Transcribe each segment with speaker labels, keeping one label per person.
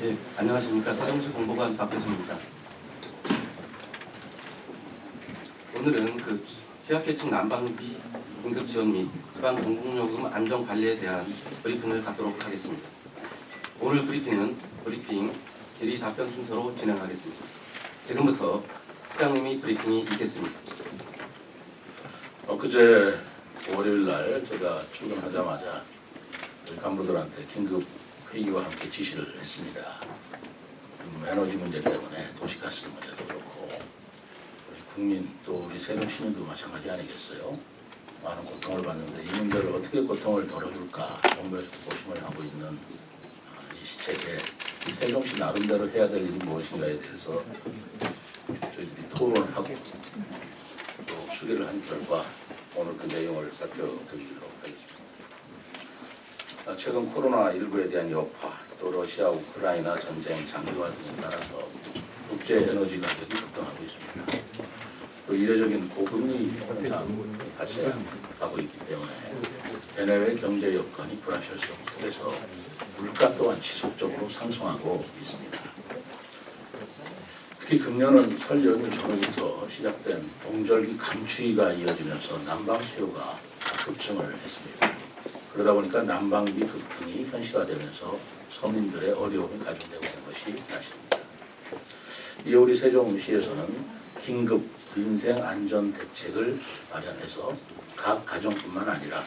Speaker 1: 예, 안녕하십니까. 세종시 공보관 박배수입니다. 오늘은 취약계층 난방비 긴급 지원 및 기반 공공요금 안정 관리에 대한 브리핑을 갖도록 하겠습니다. 오늘 브리핑은 질의 답변 순서로 진행하겠습니다. 지금부터 시장님이 브리핑이 있겠습니다.
Speaker 2: 엊그제 월요일 날 제가 출근하자마자 우리 간부들한테 긴급 회의와 함께 지시를 했습니다. 에너지 문제 때문에 도시가스 문제도 그렇고 우리 국민 또 우리 세종 시민도 마찬가지 아니겠어요? 많은 고통을 받는데 이 문제를 어떻게 고통을 덜어줄까 정부에서 고심을 하고 있는 이 시책에 세종시 나름대로 해야 될 일이 무엇인가에 대해서 저희들이 토론을 하고 또 수기를 한 결과 오늘 그 내용을 발표드리도록 하겠습니다. 최근 코로나19에 대한 여파, 또 러시아 우크라이나 전쟁 장기화 등에 따라서 국제 에너지 가격이 급등하고 있습니다. 또 이례적인 고금리 현상이 발생하고 있기 때문에 대내외 경제 여건이 불확실성 속에서 물가 또한 지속적으로 상승하고 있습니다. 특히 금년은 설 연휴 전후부터 시작된 동절기 감추위가 이어지면서 난방 수요가 급증을 했습니다. 그러다 보니까 난방비 급등이 현실화되면서 서민들의 어려움이 가중되고 있는 것이 사실입니다. 이에 우리 세종시에서는 긴급 민생안전대책을 마련해서 각 가정뿐만 아니라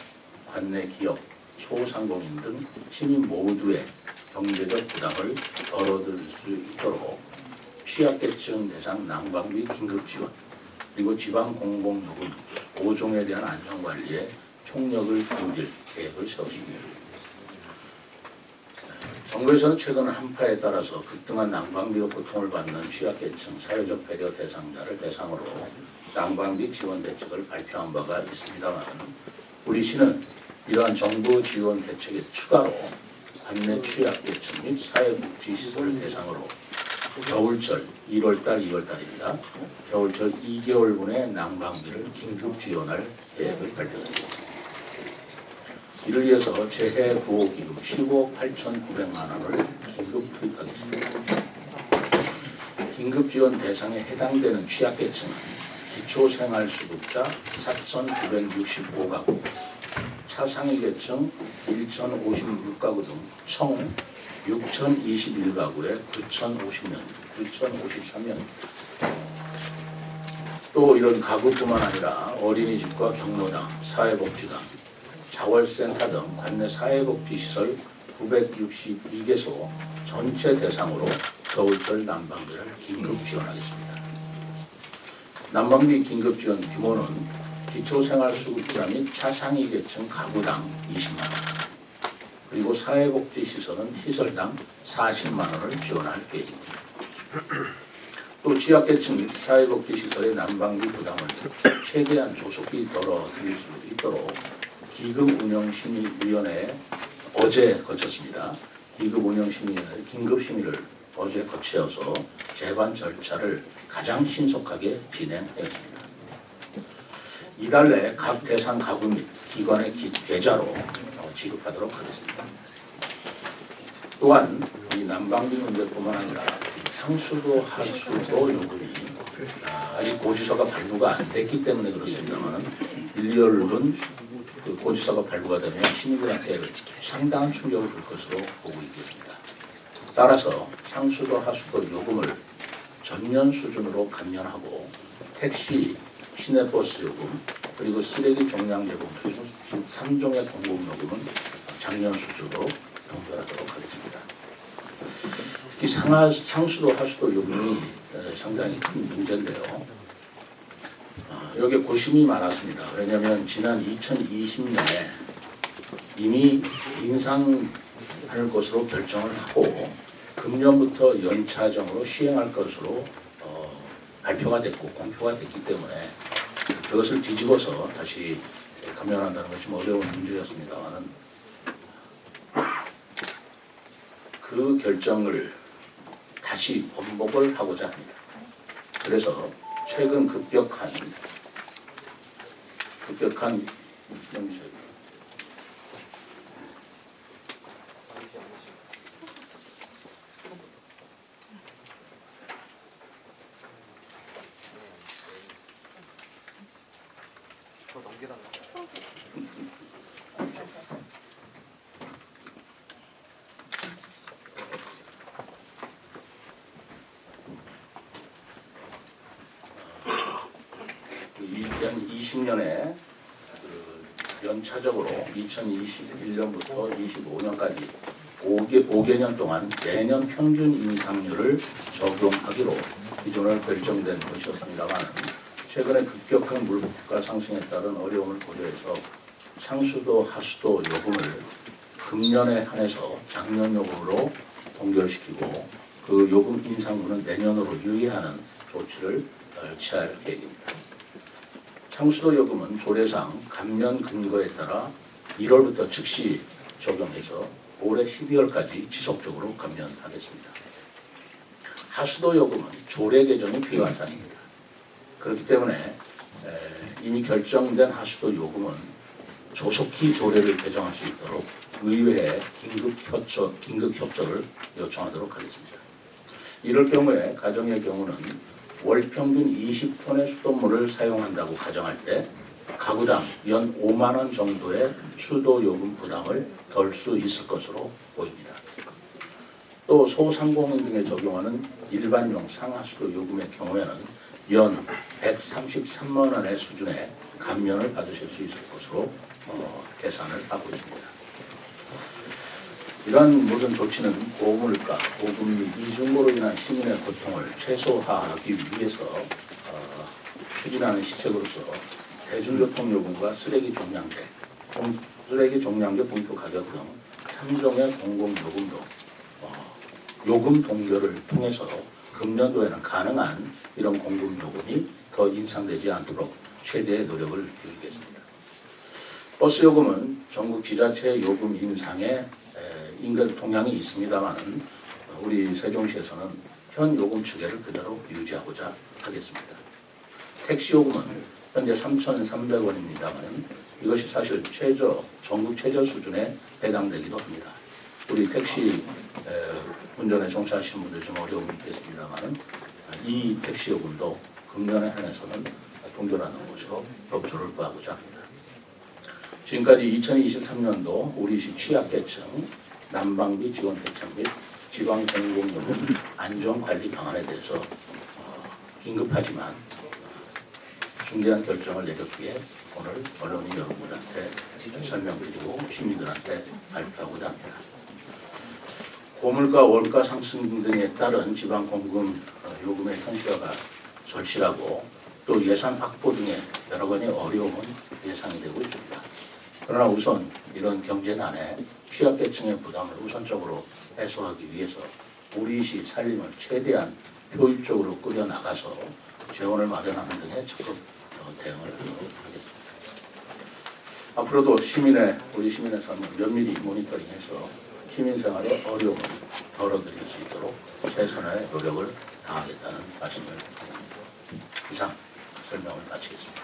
Speaker 2: 관내 기업, 소상공인 등 시민 모두의 경제적 부담을 덜어줄 수 있도록 취약계층 대상 난방비 긴급 지원, 그리고 지방 공공요금 5종에 대한 안전관리에 총력을 기울일 계획을 세웠습니다. 정부에서는 최근 한파에 따라서 급등한 난방비로 고통을 받는 취약계층 사회적 배려 대상자를 대상으로 난방비 지원 대책을 발표한 바가 있습니다만 우리 시는 이러한 정부 지원 대책에 추가로 관내 취약계층 및 사회복지시설 대상으로 겨울철 2월달입니다. 겨울철 2개월분의 난방비를 긴급 지원할 계획을 발표드리겠습니다. 이를 위해서 재해 구호기금 10억 8,900만 원을 긴급 투입하겠습니다. 긴급 지원 대상에 해당되는 취약계층은 기초생활수급자 4,965가구, 차상위계층 1,056가구 등 총 6,021가구에 9,053명. 또 이런 가구뿐만 아니라 어린이집과 경로당, 사회복지관, 자월센터 등 관내 사회복지시설 962개소 전체 대상으로 겨울철 난방비를 긴급 지원하겠습니다. 난방비 긴급 지원 규모는 기초생활수급자 및 차상위계층 가구당 20만 원, 그리고 사회복지시설은 시설당 40만 원을 지원할 계획입니다. 또 취약계층 및 사회복지시설의 난방비 부담을 최대한 조속히 덜어드릴 수 있도록 기금운영심의위원회에 어제 거쳤습니다. 기금운영심의위원회 긴급심의를 어제 거쳐서 제반 절차를 가장 신속하게 진행했습니다. 이달 내 각 대상 가구 및 기관의 계좌로 지급하도록 하겠습니다. 또한 이 난방비 문제뿐만 아니라 상수도 하수도 요금이 아직 고지서가 발부가 안 됐기 때문에 그렇습니다만 1월은 그 고지서가 발부가 되면 시민들한테 상당한 충격을 줄 것으로 보고 있겠습니다. 따라서 상수도 하수도 요금을 전년 수준으로 감면하고 택시, 시내버스 요금, 그리고 쓰레기 종량 제공 수준 3종의 공공요금은 작년 수준으로 동결하도록 하겠습니다. 특히 상수도 하수도 요금이 상당히 큰 문제인데요. 여기에 고심이 많았습니다. 왜냐하면 지난 2020년에 이미 인상할 것으로 결정을 하고 금년부터 연차정으로 시행할 것으로 발표가 됐고 공표가 됐기 때문에 그것을 뒤집어서 다시 감면한다는 것이 어려운 문제였습니다만 그 결정을 다시 번복을 하고자 합니다. 그래서 최근 급격한 20년에 연차적으로 2021년부터 25년까지 5개년 동안 매년 평균 인상률을 적용하기로 기존에 결정된 것이었습니다만 최근에 급격한 물가 상승에 따른 어려움을 고려해서 상수도 하수도 요금을 금년에 한해서 작년 요금으로 동결시키고 그 요금 인상분은 내년으로 유예하는 조치를 취할 계획입니다. 상수도 요금은 조례상 감면 근거에 따라 1월부터 즉시 적용해서 올해 12월까지 지속적으로 감면하겠습니다. 하수도 요금은 조례 개정이 필요한 사안입니다. 그렇기 때문에 이미 결정된 하수도 요금은 조속히 조례를 개정할 수 있도록 의회에 긴급 협조를 요청하도록 하겠습니다. 이럴 경우에 가정의 경우는 월 평균 20톤의 수돗물을 사용한다고 가정할 때 가구당 연 5만 원 정도의 수도 요금 부담을 덜 수 있을 것으로 보입니다. 또 소상공인 등에 적용하는 일반용 상하수도 요금의 경우에는 연 133만 원의 수준의 감면을 받으실 수 있을 것으로 계산을 하고 있습니다. 이러한 모든 조치는 고물가, 고금리, 이중고로 인한 시민의 고통을 최소화하기 위해서 추진하는 시책으로서 대중교통 요금과 쓰레기 종량제 분표 가격 등 3종의 공공요금도 요금 동결을 통해서 금년도에는 가능한 이런 공공요금이 더 인상되지 않도록 최대의 노력을 기울이겠습니다. 버스 요금은 전국 지자체 요금 인상에 인근 동향이 있습니다만 우리 세종시에서는 현 요금 추계를 그대로 유지하고자 하겠습니다. 택시 요금은 현재 3,300원입니다만 이것이 사실 전국 최저 수준에 해당되기도 합니다. 우리 택시 운전에 종사하시는 분들 좀 어려움이 있겠습니다만 이 택시 요금도 금년에 한해서는 동결하는 것으로 협조를 구하고자 합니다. 지금까지 2023년도 우리시 취약계층 난방비 지원 대책 및 지방 공공요금 안전관리 방안에 대해서 긴급하지만 중대한 결정을 내렸기에 오늘 언론인 여러분들한테 설명드리고 시민들한테 발표하고자 합니다. 고물가 월가 상승 등에 따른 지방 공급 요금의 현실화가 절실하고 또 예산 확보 등의 여러 가지 어려움은 예상이 되고 있습니다. 그러나 우선 이런 경제난에 취약계층의 부담을 우선적으로 해소하기 위해서 우리시 살림을 최대한 효율적으로 꾸려나가서 재원을 마련하는 등의 적극 대응을 하겠습니다. 앞으로도 우리 시민의 삶을 면밀히 모니터링해서 시민 생활의 어려움을 덜어드릴 수 있도록 최선의 노력을 다하겠다는 말씀을 드립니다. 이상 설명을 마치겠습니다.